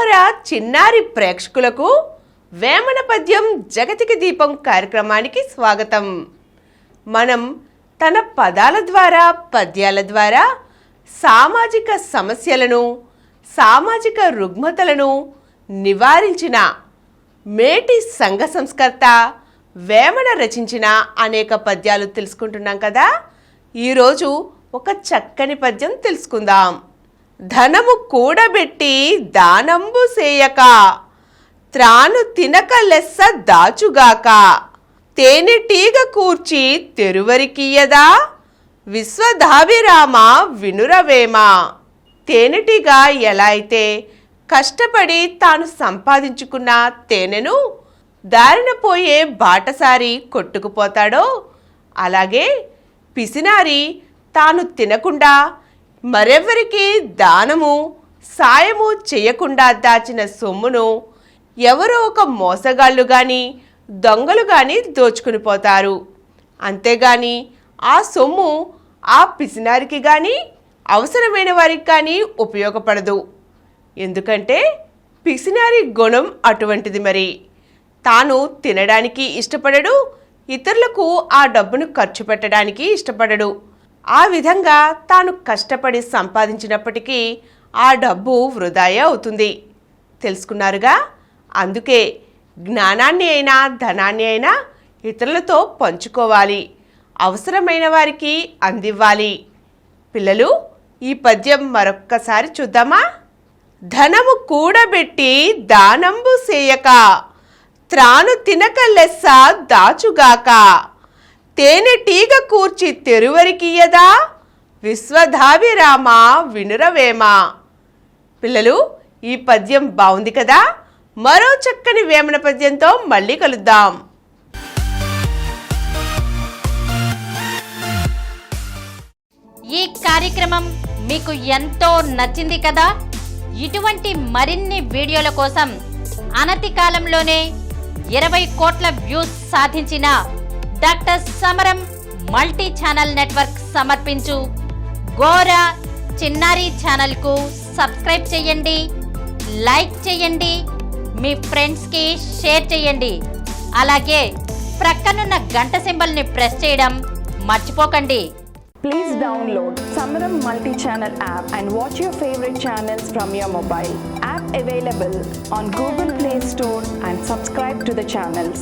గోరా చిన్నారి ప్రేక్షకులకు వేమన పద్యం జగతికి దీపం కార్యక్రమానికి స్వాగతం. మనం తన పదాల ద్వారా పద్యాల ద్వారా సామాజిక సమస్యలను సామాజిక రుగ్మతలను నివారించిన మేటి సంఘ సంస్కర్త వేమన రచించిన అనేక పద్యాలు తెలుసుకుంటున్నాం కదా. ఈరోజు ఒక చక్కని పద్యం తెలుసుకుందాం. ధనము కూడబెట్టి దానంబు సేయక త్రాను తినక లెస్స దాచుగాక తేనెటీగ కూర్చి తెరువరికియదా విశ్వధాభిరామ వినురవేమ. తేనెటీగ ఎలా అయితే కష్టపడి తాను సంపాదించుకున్న తేనెను దారిన పోయే బాటసారి కొట్టుకుపోతాడో, అలాగే పిసినారి తాను తినకుండా మరెవ్వరికి దానము సాయము చేయకుండా దాచిన సొమ్మును ఎవరో ఒక మోసగాళ్ళు కానీ దొంగలు కానీ దోచుకుని పోతారు. అంతేగాని ఆ సొమ్ము ఆ పిసినారికి కానీ అవసరమైన వారికి కానీ ఉపయోగపడదు. ఎందుకంటే పిసినారి గుణం అటువంటిది. మరి తాను తినడానికి ఇష్టపడడు, ఇతరులకు ఆ డబ్బును ఖర్చు పెట్టడానికి ఇష్టపడడు. ఆ విధంగా తాను కష్టపడి సంపాదించినప్పటికీ ఆ డబ్బు వృధాయే అవుతుంది. తెలుసుకున్నారుగా. అందుకే జ్ఞానాన్ని అయినా ధనాన్ని అయినా ఇతరులతో పంచుకోవాలి, అవసరమైన వారికి అందివ్వాలి. పిల్లలు, ఈ పద్యం మరొక్కసారి చూద్దామా? ధనము కూడబెట్టి దానంబు సేయక త్రాను తినక లెస్స దాచుగాక తేనెటీగ కూర్చి తెరువరికియదా విశ్వధాభిరామ వినురవేమ. పిల్లలు, ఈ పద్యం బాగుంది కదా. మరో చక్కని వేమన పద్యంతో మళ్ళీ కలుద్దాం. ఈ కార్యక్రమం మీకు ఎంతో నచ్చింది కదా. ఇటువంటి మరిన్ని వీడియోల కోసం అనతి కాలంలోనే 20 కోట్ల వ్యూస్ సాధించిన డాక్టర్ సమరం మల్టీ ఛానల్ నెట్వర్క్ సమర్పించు గోరా చిన్నారి ఛానల్కు సబ్స్క్రైబ్ చేయండి, లైక్ చేయండి, మీ ఫ్రెండ్స్కి షేర్ చేయండి. అలాగే ప్రక్కనున్న గంట సింబల్ని ప్రెస్ చేయడం మర్చిపోకండి. Please download Samaram multi-channel app and watch your favorite channels from your mobile. App available on Google Play Store and subscribe to the channels.